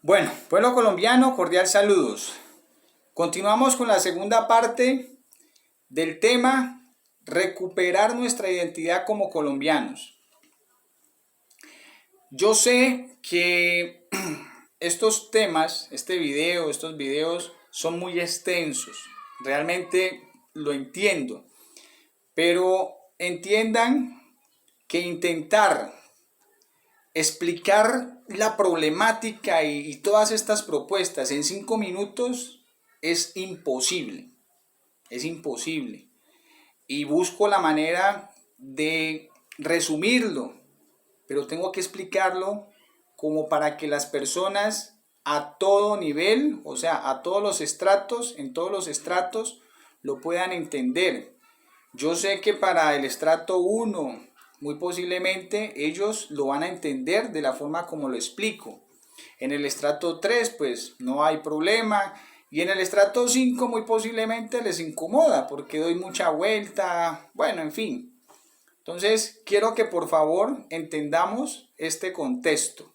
Bueno, pueblo colombiano, cordial saludos. Continuamos con la segunda parte del tema recuperar nuestra identidad como colombianos. Yo sé que estos temas, estos videos son muy extensos. Realmente lo entiendo, pero entiendan que intentar explicar la problemática y todas estas propuestas en 5 minutos es imposible, es imposible. Y busco la manera de resumirlo, pero tengo que explicarlo como para que las personas a todo nivel, o sea, a todos los estratos, en todos los estratos, lo puedan entender. Yo sé que para el estrato 1 muy posiblemente ellos lo van a entender de la forma como lo explico. En el estrato 3 pues no hay problema. Y en el estrato 5 muy posiblemente les incomoda porque doy mucha vuelta. Bueno, en fin. Entonces quiero que por favor entendamos este contexto.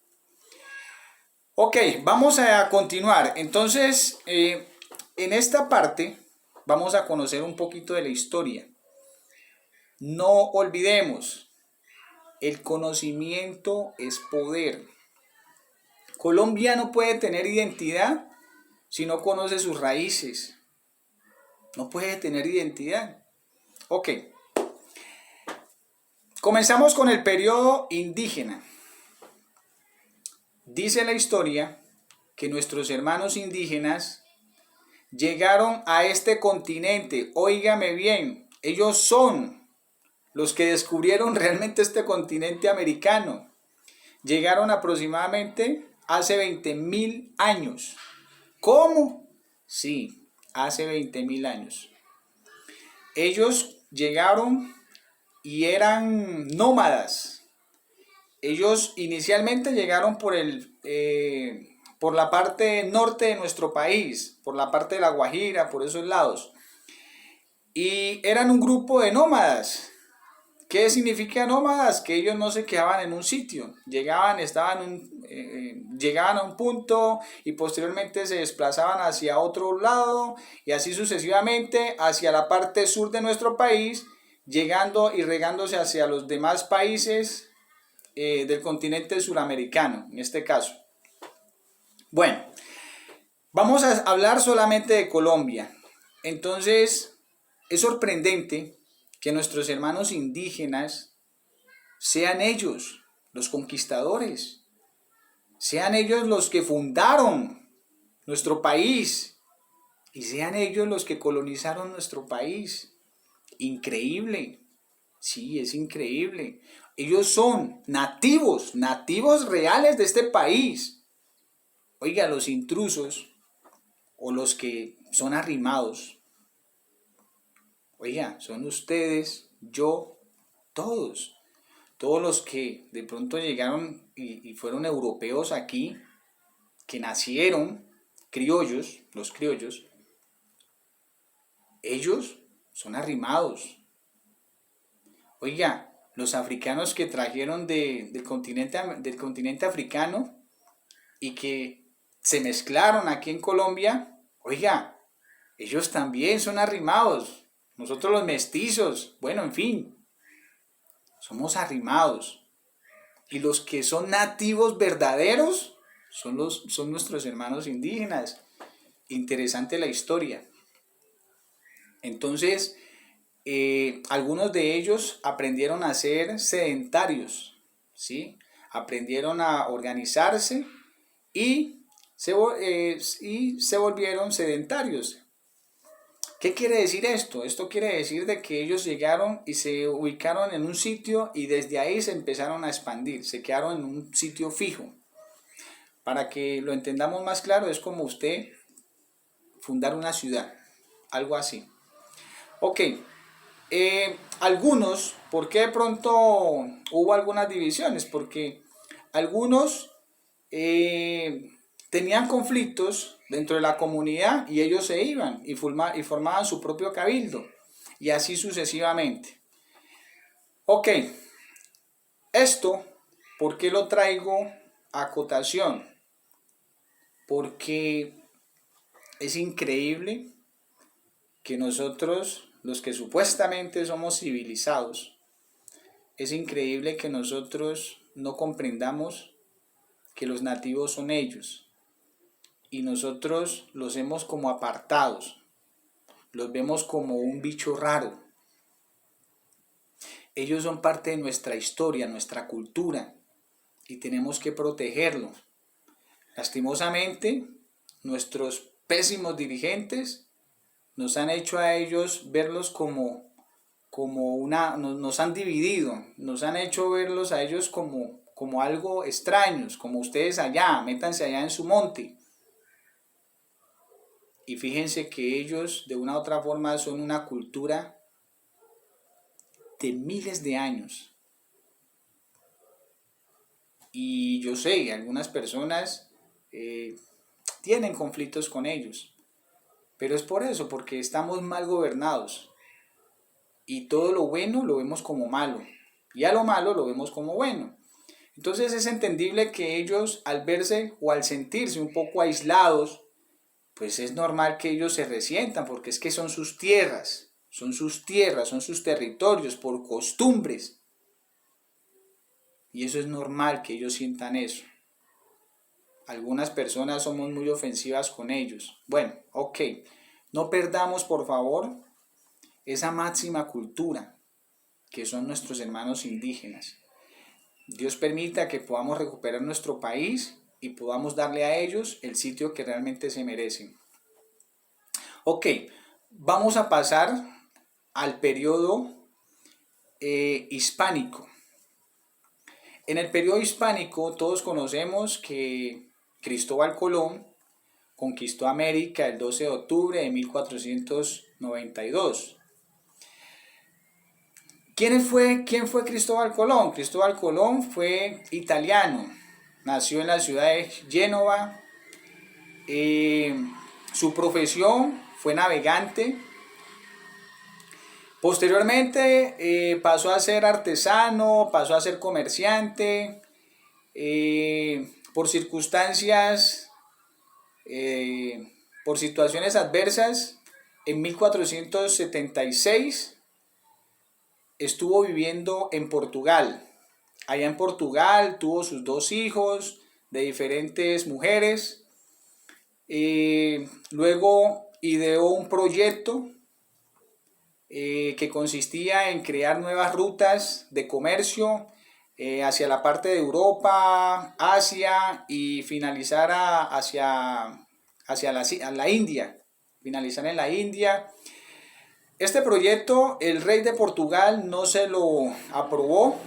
Ok, vamos a continuar. Entonces, en esta parte vamos a conocer un poquito de la historia. No olvidemos, el conocimiento es poder. Colombia no puede tener identidad si no conoce sus raíces. No puede tener identidad. Ok, comenzamos con el periodo indígena. Dice la historia que nuestros hermanos indígenas llegaron a este continente. Óigame bien, ellos son los que descubrieron realmente este continente americano. Llegaron aproximadamente hace 20.000 años. ¿Cómo? Sí, hace 20.000 años. Ellos llegaron y eran nómadas. Ellos inicialmente llegaron por la parte norte de nuestro país, por la parte de La Guajira, por esos lados. Y eran un grupo de nómadas. ¿Qué significa nómadas? Que ellos no se quedaban en un sitio, llegaban a un punto y posteriormente se desplazaban hacia otro lado y así sucesivamente hacia la parte sur de nuestro país, llegando y regándose hacia los demás países del continente suramericano, en este caso. Bueno, vamos a hablar solamente de Colombia. Entonces, es sorprendente que nuestros hermanos indígenas sean ellos los conquistadores, sean ellos los que fundaron nuestro país y sean ellos los que colonizaron nuestro país. Increíble, sí, es increíble. Ellos son nativos, nativos reales de este país. Oiga, los intrusos o los que son arrimados, oiga, son ustedes, yo, todos. Todos los que de pronto llegaron y fueron europeos aquí, que nacieron criollos, los criollos, ellos son arrimados. Oiga, los africanos que trajeron del continente africano y que se mezclaron aquí en Colombia, oiga, ellos también son arrimados. Nosotros los mestizos, bueno, en fin, somos arrimados. Y los que son nativos verdaderos son nuestros hermanos indígenas. Interesante la historia. Entonces, algunos de ellos aprendieron a ser sedentarios, ¿sí? Aprendieron a organizarse y se volvieron sedentarios. ¿Qué quiere decir esto? Esto quiere decir de que ellos llegaron y se ubicaron en un sitio y desde ahí se empezaron a expandir, se quedaron en un sitio fijo. Para que lo entendamos más claro, es como usted fundar una ciudad, algo así. Ok, algunos, ¿por qué de pronto hubo algunas divisiones? Porque algunos tenían conflictos dentro de la comunidad y ellos se iban y formaban su propio cabildo y así sucesivamente. Ok, esto, ¿por qué lo traigo a cotación? porque es increíble que nosotros, los que supuestamente somos civilizados, es increíble que nosotros no comprendamos que los nativos son ellos y nosotros los vemos como apartados, los vemos como un bicho raro. Ellos son parte de nuestra historia, nuestra cultura y tenemos que protegerlo. Lastimosamente, nuestros pésimos dirigentes nos han hecho a ellos verlos como nos han dividido, nos han hecho verlos a ellos como algo extraños, como ustedes allá, métanse allá en su monte. Y fíjense que ellos de una u otra forma son una cultura de miles de años. Y yo sé, algunas personas tienen conflictos con ellos, pero es por eso, porque estamos mal gobernados. Y todo lo bueno lo vemos como malo, y a lo malo lo vemos como bueno. Entonces es entendible que ellos, al verse o al sentirse un poco aislados, pues es normal que ellos se resientan, porque es que son sus tierras, son sus territorios, por costumbres. Y eso es normal que ellos sientan eso. Algunas personas somos muy ofensivas con ellos. Bueno, ok, no perdamos por favor esa máxima cultura que son nuestros hermanos indígenas. Dios permita que podamos recuperar nuestro país y podamos darle a ellos el sitio que realmente se merecen. Ok, vamos a pasar al periodo hispánico. En el periodo hispánico todos conocemos que Cristóbal Colón conquistó América el 12 de octubre de 1492. ¿Quién fue Cristóbal Colón? Cristóbal Colón fue italiano, nació en la ciudad de Génova, su profesión fue navegante. Posteriormente pasó a ser artesano, pasó a ser comerciante, por circunstancias, por situaciones adversas, en 1476 estuvo viviendo en Portugal. Allá en Portugal tuvo sus 2 hijos de diferentes mujeres. Luego ideó un proyecto que consistía en crear nuevas rutas de comercio hacia la parte de Europa, Asia y finalizar hacia la India, finalizar en la India. Este proyecto el rey de Portugal no se lo aprobó,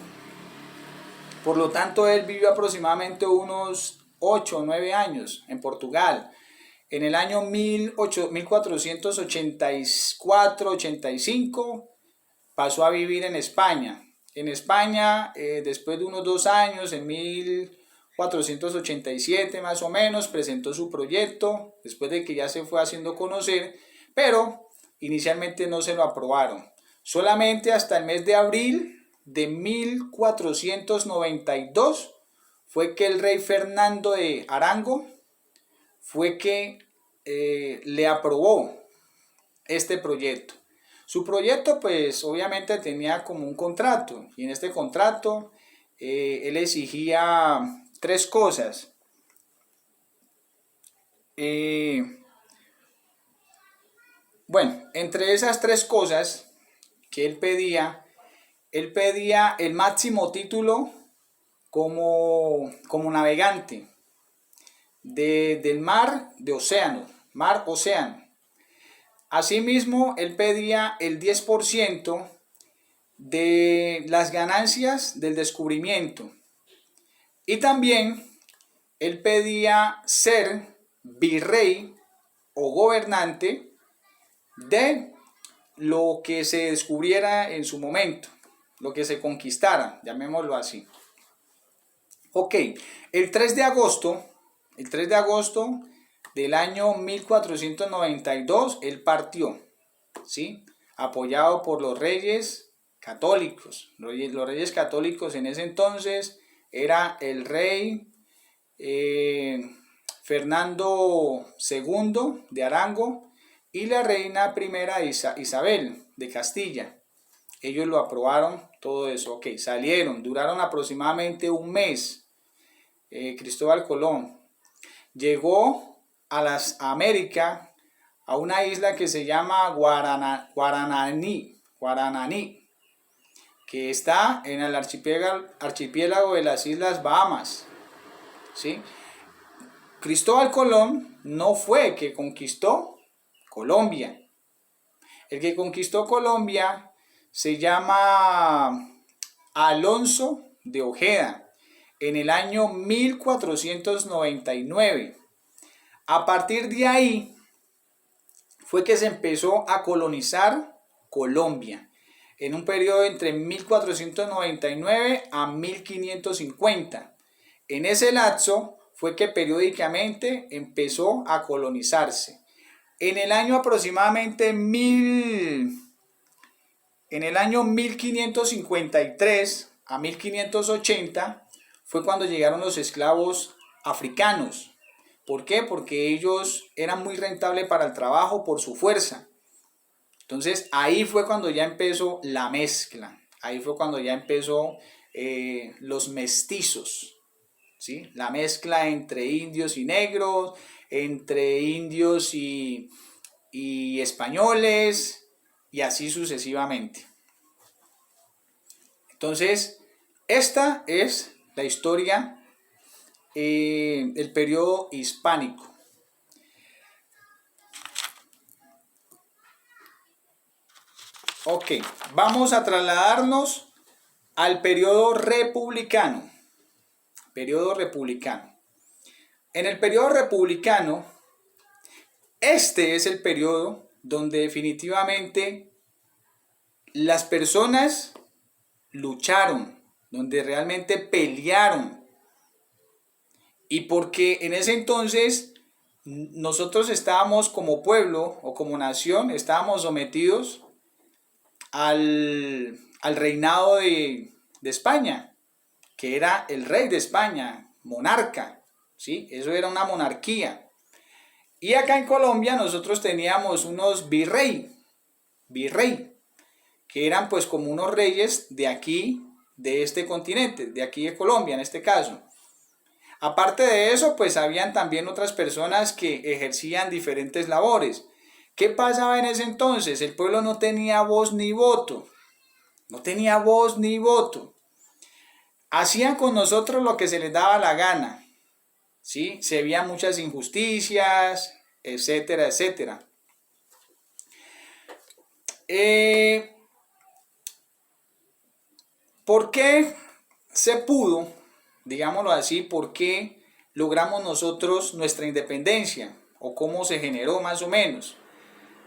por lo tanto él vivió aproximadamente unos 8 o 9 años en Portugal. En el año 1484-85 pasó a vivir en España. En España, después de unos 2 años, en 1487 más o menos, presentó su proyecto, después de que ya se fue haciendo conocer, pero inicialmente no se lo aprobaron. Solamente hasta el mes de abril de 1492 fue que el rey Fernando de Arango fue que le aprobó este proyecto. Su proyecto pues obviamente tenía como un contrato, y en este contrato él exigía 3 cosas. Bueno, entre esas 3 cosas que él pedía el máximo título como navegante del mar, de océano, mar-océano. Asimismo, él pedía el 10% de las ganancias del descubrimiento. Y también él pedía ser virrey o gobernante de lo que se descubriera en su momento, lo que se conquistara, llamémoslo así. Ok, el 3 de agosto del año 1492, él partió, ¿sí? Apoyado por los reyes católicos. Los reyes católicos en ese entonces era el rey Fernando II de Arango y la reina primera Isabel de Castilla. Ellos lo aprobaron, todo eso, ok, salieron, duraron aproximadamente un mes. Cristóbal Colón llegó a las Américas, a una isla que se llama Guarananí, que está en el archipiélago de las Islas Bahamas, ¿sí? Cristóbal Colón no fue el que conquistó Colombia. El que conquistó Colombia se llama Alonso de Ojeda en el año 1499. A partir de ahí fue que se empezó a colonizar Colombia en un periodo entre 1499 a 1550. En ese lapso fue que periódicamente empezó a colonizarse. En el año aproximadamente en el año 1553 a 1580 fue cuando llegaron los esclavos africanos. ¿Por qué? Porque ellos eran muy rentables para el trabajo por su fuerza. Entonces ahí fue cuando ya empezó la mezcla. Ahí fue cuando ya empezó los mestizos, ¿sí? La mezcla entre indios y negros, entre indios y españoles, y así sucesivamente. Entonces, esta es la historia del periodo hispánico. Ok, vamos a trasladarnos al periodo republicano. Periodo republicano. En el periodo republicano, este es el periodo donde definitivamente las personas lucharon, donde realmente pelearon. Y porque en ese entonces nosotros estábamos como pueblo o como nación, estábamos sometidos al reinado de España, que era el rey de España, monarca, ¿sí? Eso era una monarquía. Y acá en Colombia nosotros teníamos unos virrey, que eran pues como unos reyes de aquí, de este continente, de aquí de Colombia en este caso. Aparte de eso, pues habían también otras personas que ejercían diferentes labores. ¿Qué pasaba en ese entonces? El pueblo no tenía voz ni voto. No tenía voz ni voto. Hacían con nosotros lo que se les daba la gana, ¿sí? Se veían muchas injusticias, etcétera, etcétera. ¿Por qué se pudo, digámoslo así, por qué logramos nosotros nuestra independencia? ¿O cómo se generó más o menos?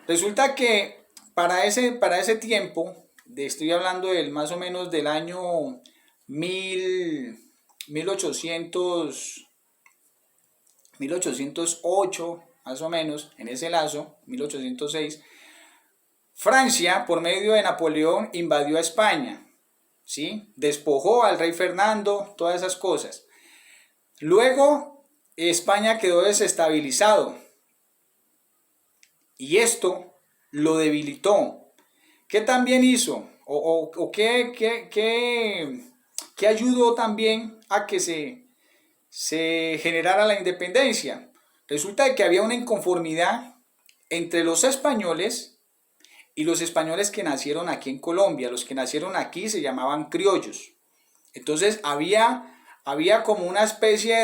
Resulta que para ese tiempo, estoy hablando más o menos del año 1808, más o menos, en ese lazo, 1806, Francia, por medio de Napoleón, invadió a España, ¿sí? Despojó al rey Fernando, todas esas cosas. Luego, España quedó desestabilizado. Y esto lo debilitó. ¿Qué también hizo? ¿O qué ayudó también a que se generara la independencia? Resulta que había una inconformidad entre los españoles y los españoles que nacieron aquí en Colombia. Los que nacieron aquí se llamaban criollos. Entonces había como una especie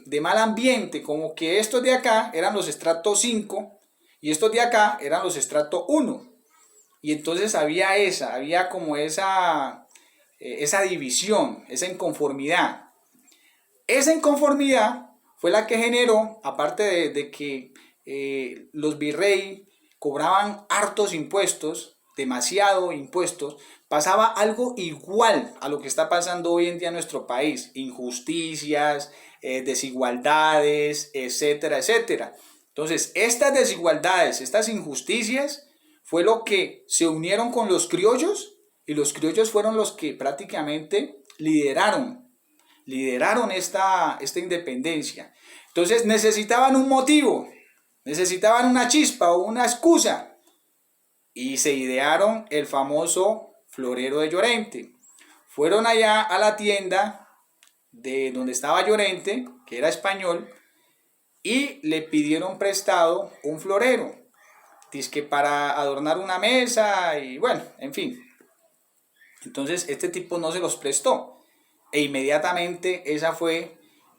de mal ambiente, como que estos de acá eran los estrato 5 y estos de acá eran los estrato 1. Y entonces había como esa división, esa inconformidad. Esa inconformidad fue la que generó, aparte de que los virreyes cobraban hartos impuestos, demasiado impuestos, pasaba algo igual a lo que está pasando hoy en día en nuestro país. Injusticias, desigualdades, etcétera, etcétera. Entonces, estas desigualdades, estas injusticias, fue lo que se unieron con los criollos, y los criollos fueron los que prácticamente lideraron lideraron esta independencia. Entonces necesitaban un motivo, necesitaban una chispa o una excusa y se idearon el famoso florero de Llorente. Fueron allá a la tienda de donde estaba Llorente, que era español, y le pidieron prestado un florero, dizque para adornar una mesa y bueno, en fin. Entonces este tipo no se los prestó e inmediatamente esa fue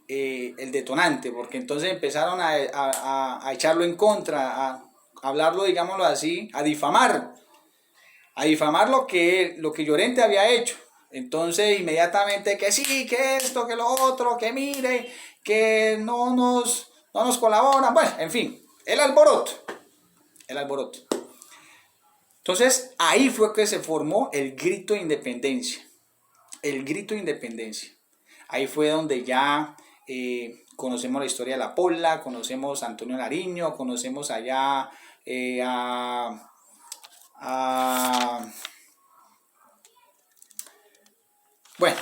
el detonante, porque entonces empezaron a echarlo en contra, a hablarlo, digámoslo así, a difamar lo que Llorente había hecho. Entonces inmediatamente que sí, que esto, que lo otro, que mire, que no nos colaboran, bueno, en fin, el alboroto. Entonces ahí fue que se formó el grito de independencia, Ahí fue donde ya conocemos la historia de la Pola, conocemos a Antonio Nariño, conocemos allá bueno,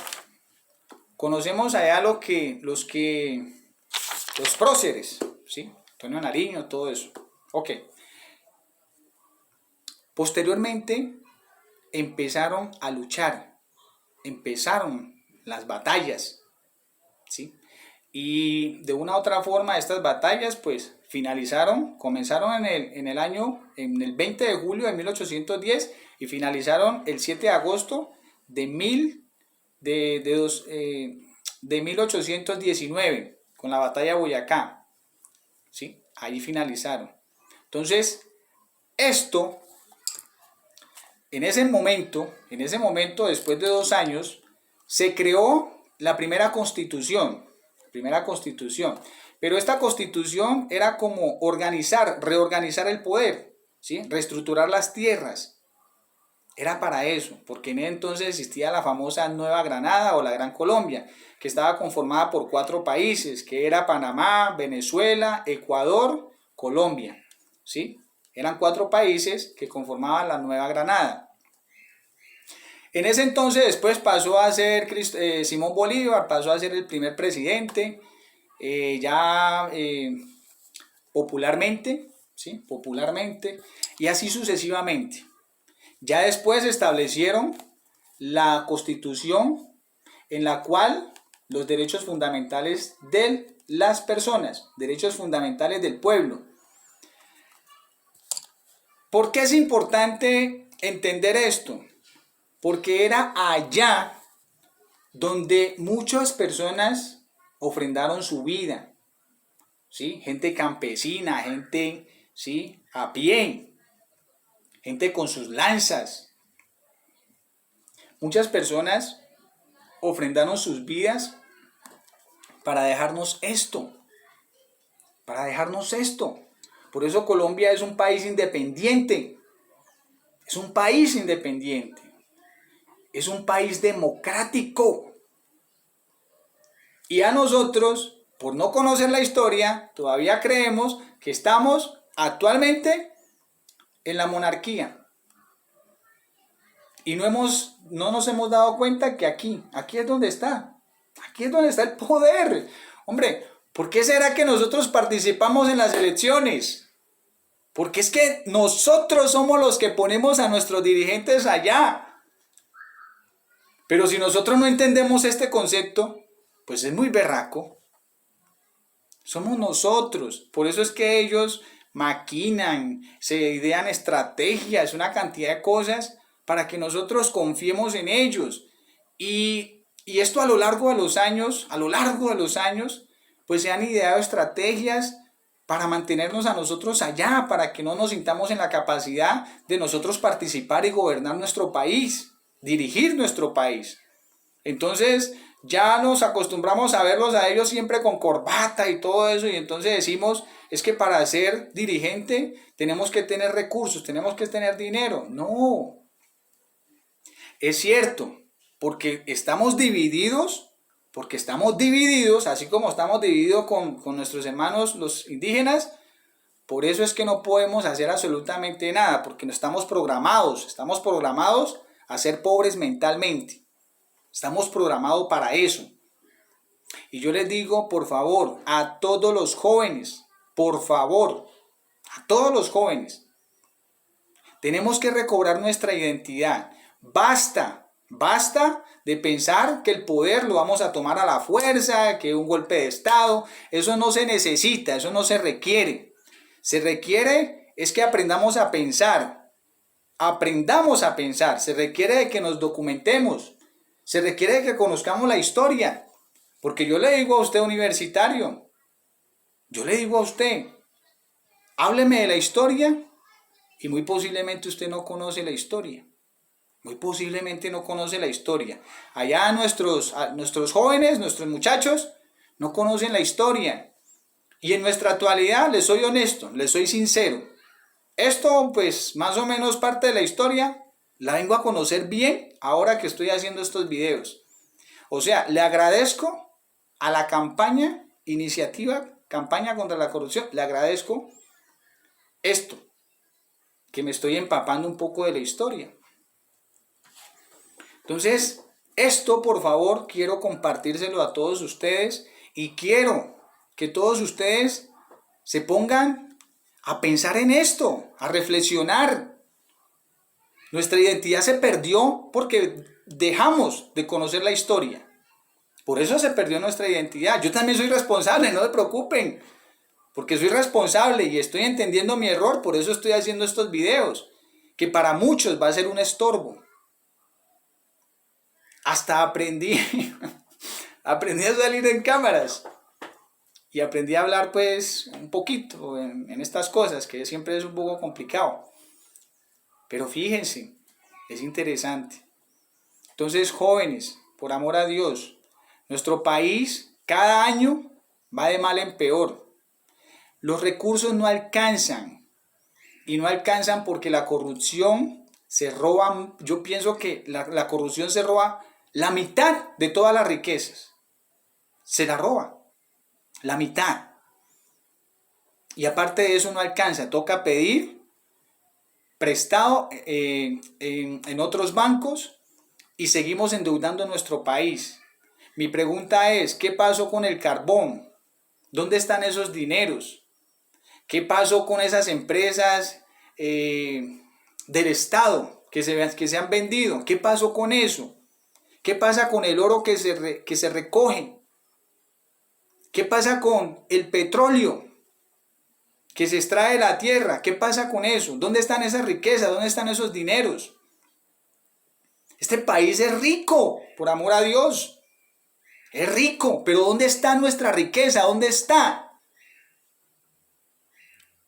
conocemos allá los próceres, ¿sí? Antonio Nariño, todo eso. Ok. Posteriormente empezaron a luchar, empezaron las batallas, ¿sí? Y de una u otra forma estas batallas pues comenzaron en el 20 de julio de 1810 y finalizaron el 7 de agosto de 1819 con la batalla de Boyacá, ¿sí? Ahí finalizaron. Entonces, en ese momento, después de 2 años, se creó la primera constitución, pero esta constitución era como reorganizar el poder, ¿sí? Reestructurar las tierras, era para eso, porque en ese entonces existía la famosa Nueva Granada o la Gran Colombia, que estaba conformada por 4 países, que era Panamá, Venezuela, Ecuador, Colombia, ¿sí? Eran 4 países que conformaban la Nueva Granada. En ese entonces después pasó a ser Simón Bolívar, pasó a ser el primer presidente, popularmente, ¿sí? Popularmente, y así sucesivamente. Ya después establecieron la Constitución en la cual los derechos fundamentales de las personas, derechos fundamentales del pueblo. ¿Por qué es importante entender esto? Porque era allá donde muchas personas ofrendaron su vida, ¿sí? Gente campesina, gente, ¿sí? A pie, gente con sus lanzas. Muchas personas ofrendaron sus vidas para dejarnos esto. Por eso Colombia es un país independiente. Es un país independiente. Es un país democrático. Y a nosotros, por no conocer la historia, todavía creemos que estamos actualmente en la monarquía. Y no nos hemos dado cuenta que aquí es donde está. Aquí es donde está el poder. Hombre, ¿por qué será que nosotros participamos en las elecciones? Porque es que nosotros somos los que ponemos a nuestros dirigentes allá. Pero si nosotros no entendemos este concepto, pues es muy berraco. Somos nosotros. Por eso es que ellos maquinan, se idean estrategias, una cantidad de cosas para que nosotros confiemos en ellos. Y esto a lo largo de los años, pues se han ideado estrategias para mantenernos a nosotros allá, para que no nos sintamos en la capacidad de nosotros participar y gobernar nuestro país, dirigir nuestro país. Entonces ya nos acostumbramos a verlos a ellos siempre con corbata y todo eso, y entonces decimos, es que para ser dirigente tenemos que tener recursos, tenemos que tener dinero. No, es cierto, porque estamos divididos, así como estamos divididos con nuestros hermanos los indígenas. Por eso es que no podemos hacer absolutamente nada, porque no estamos programados a ser pobres mentalmente. Estamos programados para eso. Y yo les digo, por favor, a todos los jóvenes, por favor, a todos los jóvenes, tenemos que recobrar nuestra identidad. Basta de pensar que el poder lo vamos a tomar a la fuerza, que un golpe de Estado. Eso no se necesita, eso no se requiere. Se requiere es que aprendamos a pensar. Aprendamos a pensar. Se requiere de que nos documentemos. Se requiere de que conozcamos la historia. Porque yo le digo a usted, universitario, yo le digo a usted, hábleme de la historia y muy posiblemente usted no conoce la historia. Muy posiblemente no conoce la historia. Allá nuestros jóvenes, nuestros muchachos, no conocen la historia. Y en nuestra actualidad, les soy honesto, les soy sincero. Esto, pues, más o menos parte de la historia, la vengo a conocer bien ahora que estoy haciendo estos videos. O sea, le agradezco a la campaña contra la corrupción, le agradezco esto, que me estoy empapando un poco de la historia. Entonces, esto por favor quiero compartírselo a todos ustedes y quiero que todos ustedes se pongan a pensar en esto, a reflexionar. Nuestra identidad se perdió porque dejamos de conocer la historia. Por eso se perdió nuestra identidad. Yo también soy responsable, no se preocupen, porque soy responsable y estoy entendiendo mi error, por eso estoy haciendo estos videos, que para muchos va a ser un estorbo. Hasta aprendí a salir en cámaras y aprendí a hablar pues un poquito en estas cosas, que siempre es un poco complicado. Pero fíjense, es interesante. Entonces, jóvenes, por amor a Dios, nuestro país cada año va de mal en peor. Los recursos no alcanzan y no alcanzan porque la corrupción se roba. Yo pienso que la corrupción se roba la mitad de todas las riquezas. Se la roba. La mitad. Y aparte de eso no alcanza. Toca pedir prestado en otros bancos y seguimos endeudando nuestro país. Mi pregunta es, ¿qué pasó con el carbón? ¿Dónde están esos dineros? ¿Qué pasó con esas empresas del Estado que se han vendido? ¿Qué pasó con eso? ¿Qué pasa con el oro que se recoge? ¿Qué pasa con el petróleo que se extrae de la tierra? ¿Qué pasa con eso? ¿Dónde están esas riquezas? ¿Dónde están esos dineros? Este país es rico, por amor a Dios. Es rico, pero ¿dónde está nuestra riqueza? ¿Dónde está?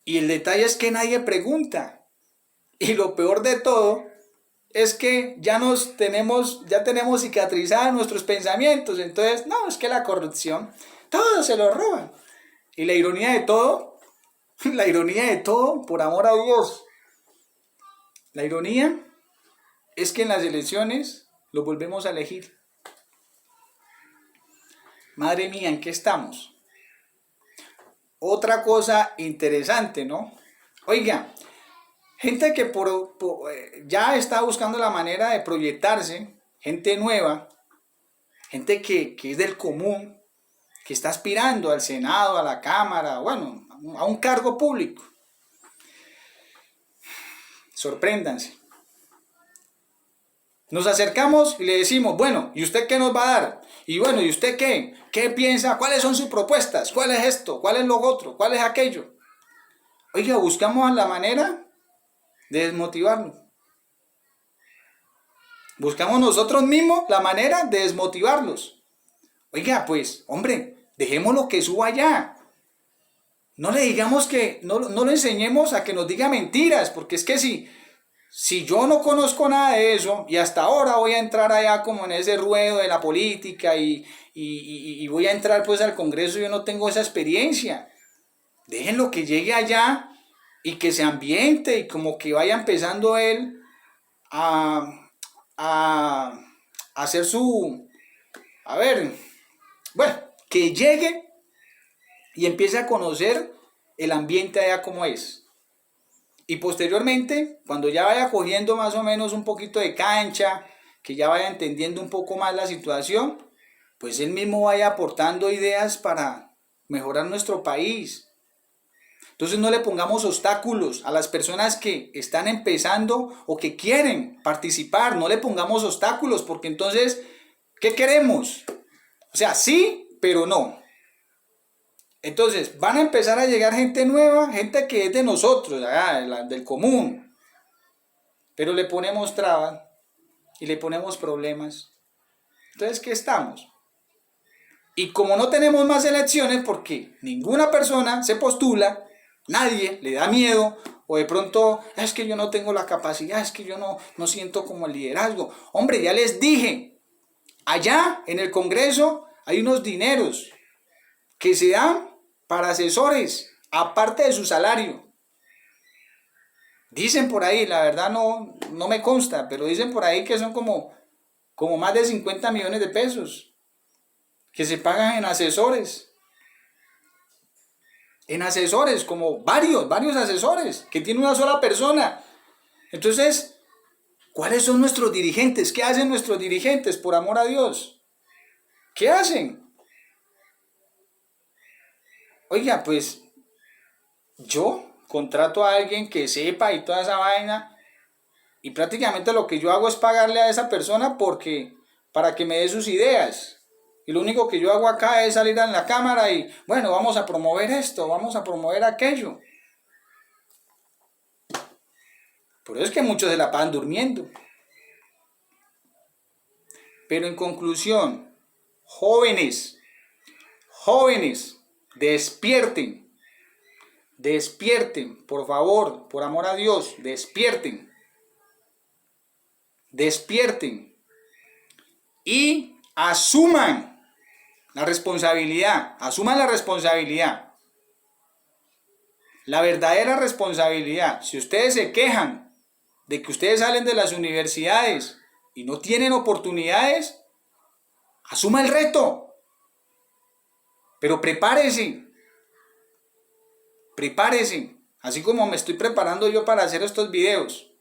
Y el detalle es que nadie pregunta. Y lo peor de todo es que ya tenemos cicatrizados nuestros pensamientos. Entonces, no, es que la corrupción, todo se lo roban. Y la ironía de todo, por amor a Dios, la ironía es que en las elecciones lo volvemos a elegir. Madre mía, ¿en qué estamos? Otra cosa interesante, ¿no? Oiga, gente que ya está buscando la manera de proyectarse, gente nueva, gente que es del común, que está aspirando al Senado, a la Cámara, bueno, a un cargo público. Sorpréndanse. Nos acercamos y le decimos, bueno, ¿y usted qué nos va a dar? Y bueno, ¿y usted qué? ¿Qué piensa? ¿Cuáles son sus propuestas? ¿Cuál es esto? ¿Cuál es lo otro? ¿Cuál es aquello? Oiga, buscamos la manera de desmotivarlo. Buscamos nosotros mismos la manera de desmotivarlos. Oiga, pues, hombre, dejémoslo que suba allá. No le digamos que, no le enseñemos a que nos diga mentiras, porque es que si yo no conozco nada de eso y hasta ahora voy a entrar allá como en ese ruedo de la política y voy a entrar pues al Congreso, yo no tengo esa experiencia. Déjenlo que llegue allá y que se ambiente y como que vaya empezando él a hacer que llegue y empiece a conocer el ambiente allá como es. Y posteriormente, cuando ya vaya cogiendo más o menos un poquito de cancha, que ya vaya entendiendo un poco más la situación, pues él mismo vaya aportando ideas para mejorar nuestro país. Entonces no le pongamos obstáculos a las personas que están empezando o que quieren participar, no le pongamos obstáculos, porque entonces, ¿qué queremos? O sea, sí, pero no. Entonces, van a empezar a llegar gente nueva, gente que es de nosotros, del común, pero le ponemos trabas y le ponemos problemas. Entonces, ¿qué estamos? Y como no tenemos más elecciones, porque ninguna persona se postula, nadie le da miedo, o de pronto, es que yo no tengo la capacidad, es que yo no siento como el liderazgo. Hombre, ya les dije, allá en el Congreso hay unos dineros que se dan para asesores, aparte de su salario. Dicen por ahí, la verdad no me consta, pero dicen por ahí que son como más de 50 millones de pesos que se pagan en asesores. En asesores, como varios asesores, que tiene una sola persona. Entonces, ¿cuáles son nuestros dirigentes? ¿Qué hacen nuestros dirigentes, por amor a Dios? ¿Qué hacen? Oiga, pues yo contrato a alguien que sepa y toda esa vaina, y prácticamente lo que yo hago es pagarle a esa persona para que me dé sus ideas. Y lo único que yo hago acá es salir en la cámara y, bueno, vamos a promover esto, vamos a promover aquello. Por eso es que muchos se la pasan durmiendo. Pero en conclusión, jóvenes, despierten, por favor, por amor a Dios, despierten y asuman la responsabilidad, la verdadera responsabilidad. Si ustedes se quejan de que ustedes salen de las universidades y no tienen oportunidades, asuma el reto, pero prepárese, así como me estoy preparando yo para hacer estos videos.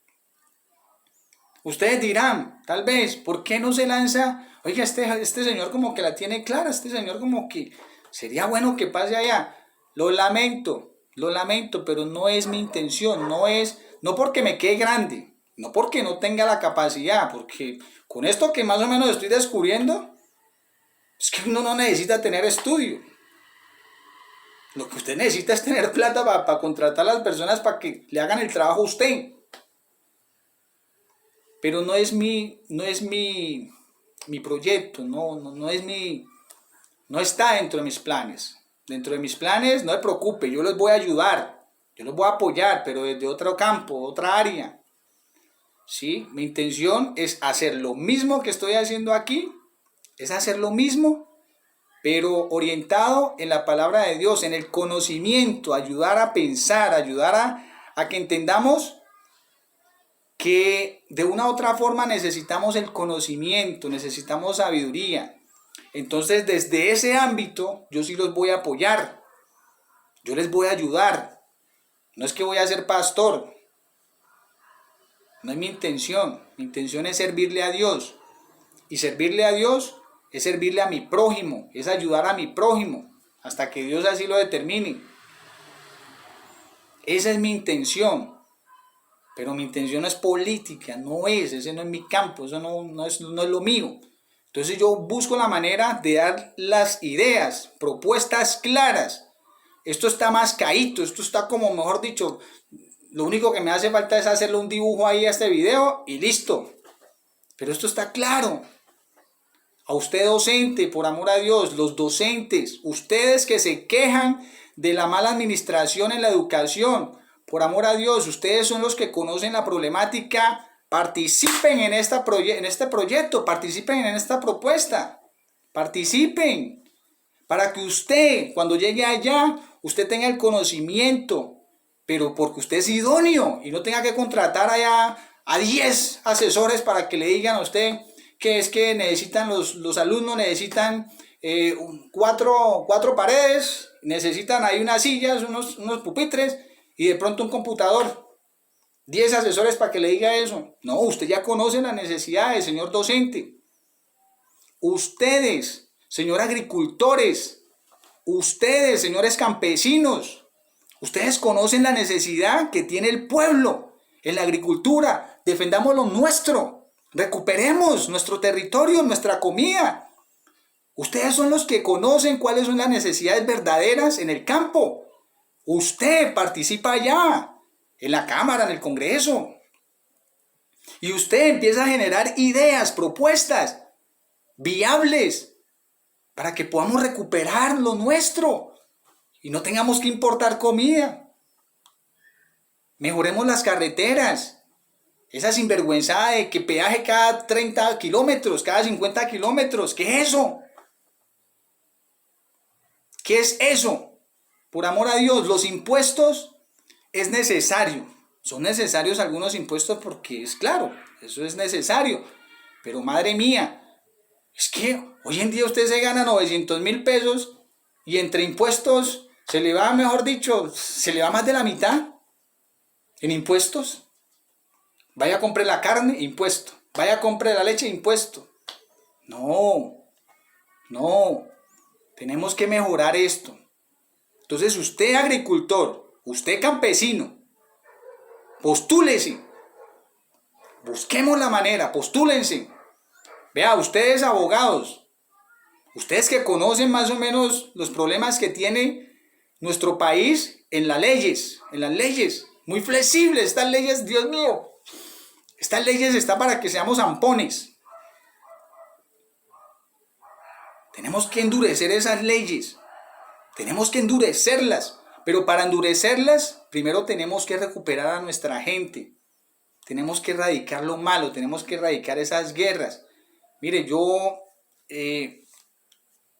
Ustedes dirán, tal vez, ¿por qué no se lanza? Oiga, este señor como que la tiene clara, este señor como que sería bueno que pase allá. Lo lamento, pero no es mi intención, no porque me quede grande, no porque no tenga la capacidad, porque con esto que más o menos estoy descubriendo, es que uno no necesita tener estudio. Lo que usted necesita es tener plata para contratar a las personas para que le hagan el trabajo a usted. Pero no es mi proyecto, no está dentro de mis planes. Dentro de mis planes, no se preocupe, yo les voy a ayudar, yo los voy a apoyar, pero desde otro campo, otra área. ¿Sí? Mi intención es hacer lo mismo que estoy haciendo aquí, es hacer lo mismo, pero orientado en la palabra de Dios, en el conocimiento, ayudar a pensar, ayudar a que entendamos que de una u otra forma necesitamos el conocimiento, necesitamos sabiduría. Entonces, desde ese ámbito, yo sí los voy a apoyar, yo les voy a ayudar. No es que voy a ser pastor, no es mi intención es servirle a Dios. Y servirle a Dios es servirle a mi prójimo, es ayudar a mi prójimo, hasta que Dios así lo determine. Esa es mi intención. Pero mi intención no es política, ese no es mi campo, eso no es lo mío. Entonces yo busco la manera de dar las ideas, propuestas claras. Esto está más caído, esto está como, mejor dicho, lo único que me hace falta es hacerle un dibujo ahí a este video y listo. Pero esto está claro. A usted docente, por amor a Dios, los docentes, ustedes que se quejan de la mala administración en la educación, por amor a Dios, ustedes son los que conocen la problemática, participen en este proyecto, participen en esta propuesta, participen, para que usted, cuando llegue allá, usted tenga el conocimiento, pero porque usted es idóneo y no tenga que contratar allá a 10 asesores para que le digan a usted que es que necesitan los alumnos, necesitan cuatro paredes, necesitan ahí unas sillas, unos pupitres, y de pronto un computador, 10 asesores para que le diga eso. No, usted ya conoce las necesidades, señor docente. Ustedes señores agricultores, ustedes, señores campesinos, ustedes conocen la necesidad que tiene el pueblo en la agricultura. Defendamos lo nuestro, recuperemos nuestro territorio, nuestra comida. Ustedes son los que conocen cuáles son las necesidades verdaderas en el campo. Usted participa allá, en la Cámara, en el Congreso. Y usted empieza a generar ideas, propuestas viables para que podamos recuperar lo nuestro y no tengamos que importar comida. Mejoremos las carreteras. Esa sinvergüenzada de que peaje cada 30 kilómetros, cada 50 kilómetros. ¿Qué es eso? ¿Qué es eso? Por amor a Dios, los impuestos es necesario. Son necesarios algunos impuestos porque es claro, eso es necesario. Pero madre mía, es que hoy en día usted se gana 900.000 pesos y entre impuestos se le va, mejor dicho, se le va más de la mitad en impuestos. Vaya a comprar la carne, impuesto. Vaya a comprar la leche, impuesto. No. Tenemos que mejorar esto. Entonces usted agricultor, usted campesino, postúlese. Busquemos la manera, postúlense. Vea, ustedes abogados, ustedes que conocen más o menos los problemas que tiene nuestro país en las leyes, muy flexibles, estas leyes, Dios mío, estas leyes están para que seamos zampones. Tenemos que endurecer esas leyes, tenemos que endurecerlas, pero para endurecerlas, primero tenemos que recuperar a nuestra gente, tenemos que erradicar lo malo, tenemos que erradicar esas guerras. Mire,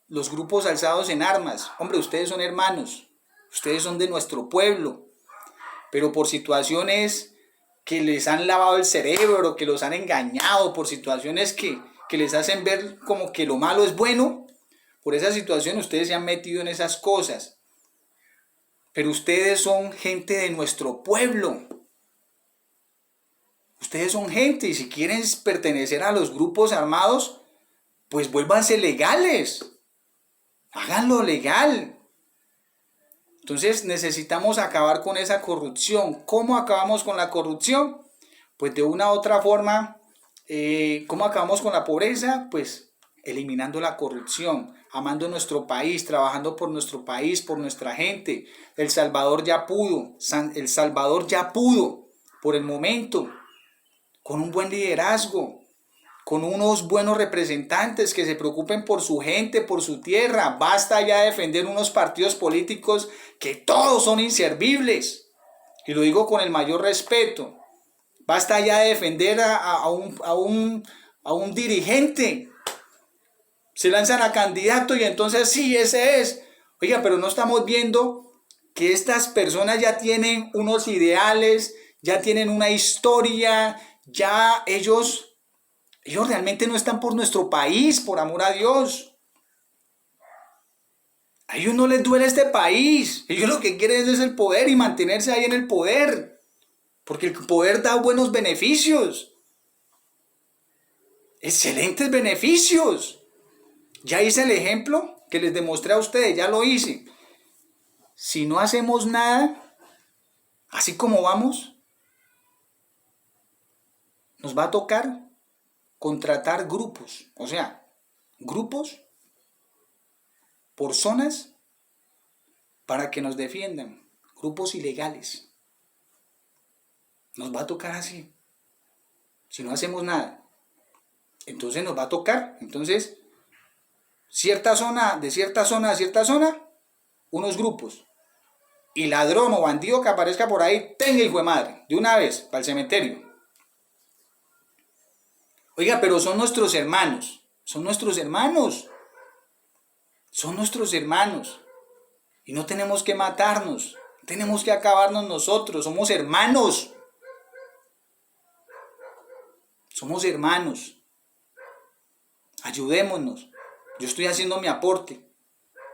los grupos alzados en armas, hombre, ustedes son hermanos, ustedes son de nuestro pueblo, pero por situaciones que les han lavado el cerebro, que los han engañado, por situaciones que les hacen ver como que lo malo es bueno, por esa situación ustedes se han metido en esas cosas. Pero ustedes son gente de nuestro pueblo. Ustedes son gente y si quieren pertenecer a los grupos armados, pues vuélvanse legales. Háganlo legal. Entonces necesitamos acabar con esa corrupción. ¿Cómo acabamos con la corrupción? Pues de una u otra forma. ¿Cómo acabamos con la pobreza? Pues eliminando la corrupción, amando nuestro país, trabajando por nuestro país, por nuestra gente. El Salvador ya pudo. El Salvador ya pudo por el momento. Con un buen liderazgo, con unos buenos representantes que se preocupen por su gente, por su tierra. Basta ya de defender unos partidos políticos que todos son inservibles. Y lo digo con el mayor respeto. Basta ya de defender a un dirigente. Se lanzan a candidato y entonces sí, ese es. Oiga, pero no estamos viendo que estas personas ya tienen unos ideales, ya tienen una historia, ya ellos realmente no están por nuestro país, por amor a Dios. A ellos no les duele este país. Ellos lo que quieren es el poder y mantenerse ahí en el poder. Porque el poder da buenos beneficios. Excelentes beneficios. Ya hice el ejemplo que les demostré a ustedes, ya lo hice. Si no hacemos nada, así como vamos, nos va a tocar contratar grupos, o sea, grupos por zonas para que nos defiendan, grupos ilegales. Nos va a tocar así, si no hacemos nada. Entonces nos va a tocar, entonces, cierta zona, unos grupos. Y ladrón o bandido que aparezca por ahí, tenga hijo de madre, de una vez, para el cementerio. Oiga, pero son nuestros hermanos, son nuestros hermanos. Y no tenemos que matarnos, tenemos que acabarnos nosotros, somos hermanos. Ayudémonos. Yo estoy haciendo mi aporte.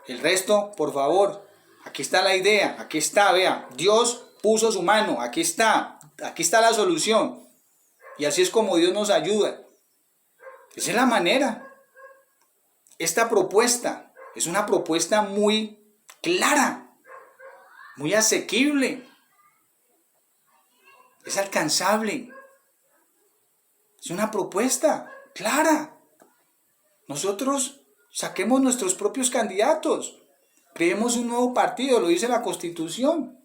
El resto, por favor, aquí está la idea, aquí está, vea, Dios puso su mano, aquí está la solución. Y así es como Dios nos ayuda. Esa es la manera. esta propuesta es una propuesta muy clara, muy asequible, es alcanzable, es una propuesta clara. Nosotros saquemos nuestros propios candidatos, creemos un nuevo partido, lo dice la Constitución.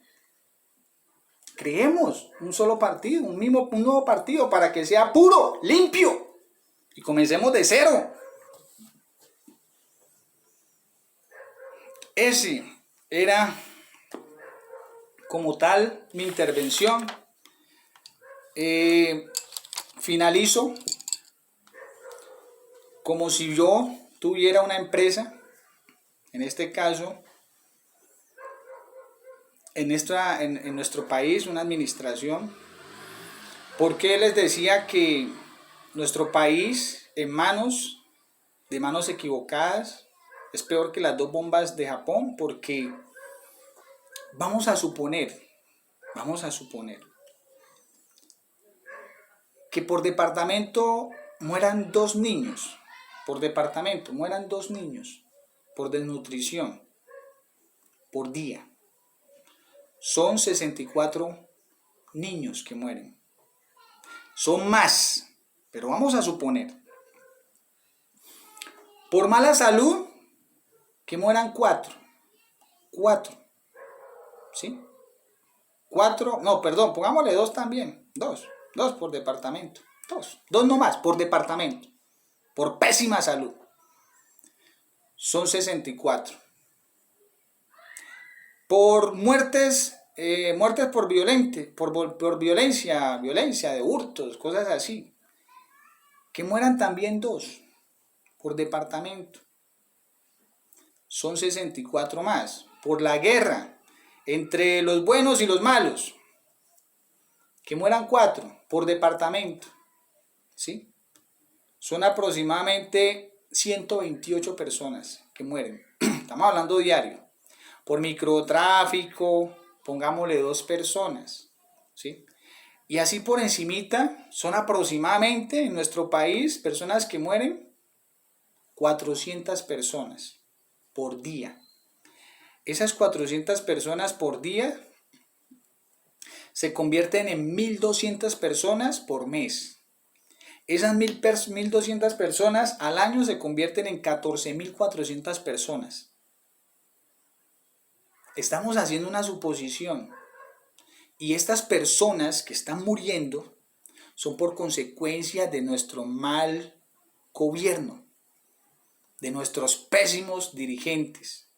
Creemos un solo partido, un nuevo partido para que sea puro, limpio y comencemos de cero. Ese era como tal mi intervención. Finalizo como si yo tuviera una empresa, en este caso, en nuestro país, una administración. ¿Por qué les decía que nuestro país de manos equivocadas es peor que las 2 bombas de Japón? Porque vamos a suponer que por departamento mueran 2 niños, por desnutrición, por día. Son 64 niños que mueren. Son más, pero vamos a suponer. Por mala salud, que mueran 4. 4. ¿Sí? 4, no, perdón, pongámosle 2 también. 2 por departamento. 2 nomás por departamento. Por pésima salud. Son 64. Por muertes por violencia de hurtos, cosas así. Que mueran también 2 por departamento. Son 64 más. Por la guerra entre los buenos y los malos. Que mueran 4 por departamento. ¿Sí? Son aproximadamente 128 personas que mueren. Estamos hablando diario. Por microtráfico, pongámosle 2 personas. ¿Sí? Y así por encimita, son aproximadamente en nuestro país personas que mueren 400 personas por día. Esas 400 personas por día se convierten en 1.200 personas por mes. Esas 1.200 personas al año se convierten en 14.400 personas. Estamos haciendo una suposición. Y estas personas que están muriendo son por consecuencia de nuestro mal gobierno, de nuestros pésimos dirigentes.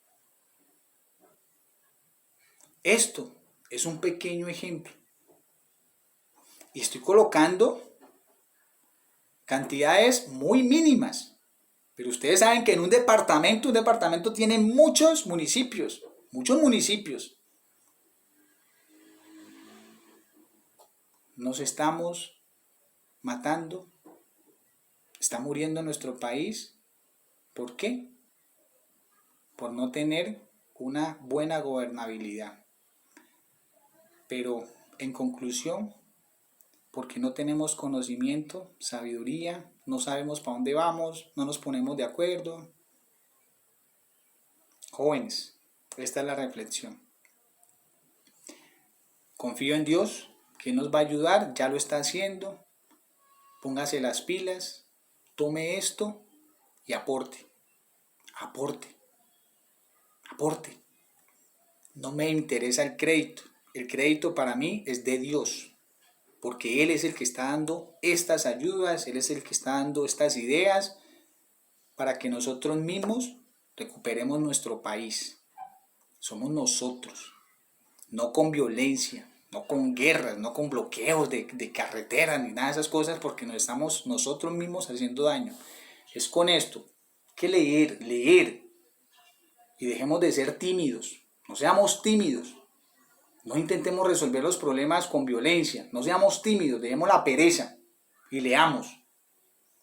Esto es un pequeño ejemplo. Y estoy colocando cantidades muy mínimas. Pero ustedes saben que en un departamento tiene muchos municipios. Nos estamos matando. Está muriendo nuestro país. ¿Por qué? Por no tener una buena gobernabilidad. Pero en conclusión, porque no tenemos conocimiento, sabiduría, no sabemos para dónde vamos, no nos ponemos de acuerdo. Jóvenes, esta es la reflexión. Confío en Dios, que nos va a ayudar, ya lo está haciendo. Póngase las pilas, tome esto y aporte. No me interesa el crédito. El crédito para mí es de Dios, porque Él es el que está dando estas ayudas, Él es el que está dando estas ideas para que nosotros mismos recuperemos nuestro país. Somos nosotros, no con violencia, no con guerras, no con bloqueos de carreteras ni nada de esas cosas, porque nos estamos nosotros mismos haciendo daño. Es con esto, que leer, y dejemos de ser tímidos, no seamos tímidos. No intentemos resolver los problemas con violencia, no seamos tímidos, dejemos la pereza y leamos.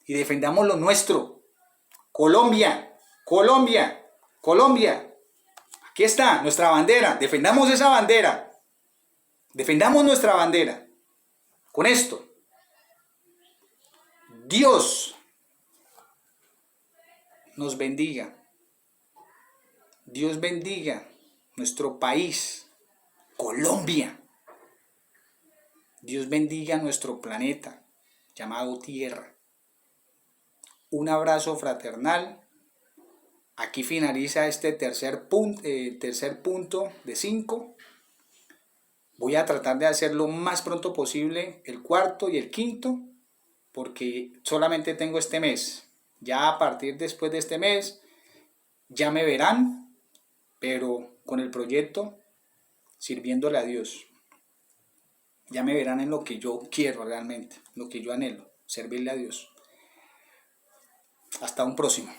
Y defendamos lo nuestro. Colombia. Aquí está nuestra bandera, defendamos esa bandera. Defendamos nuestra bandera. Con esto, Dios nos bendiga. Dios bendiga nuestro país, Colombia. Dios bendiga nuestro planeta llamado Tierra. Un abrazo fraternal. Aquí finaliza este tercer punto de 5. Voy a tratar de hacer lo más pronto posible el cuarto y el quinto, porque solamente tengo este mes. Ya a partir después de este mes, ya me verán, pero con el proyecto, sirviéndole a Dios. Ya me verán en lo que yo quiero realmente, lo que yo anhelo, servirle a Dios. Hasta un próximo.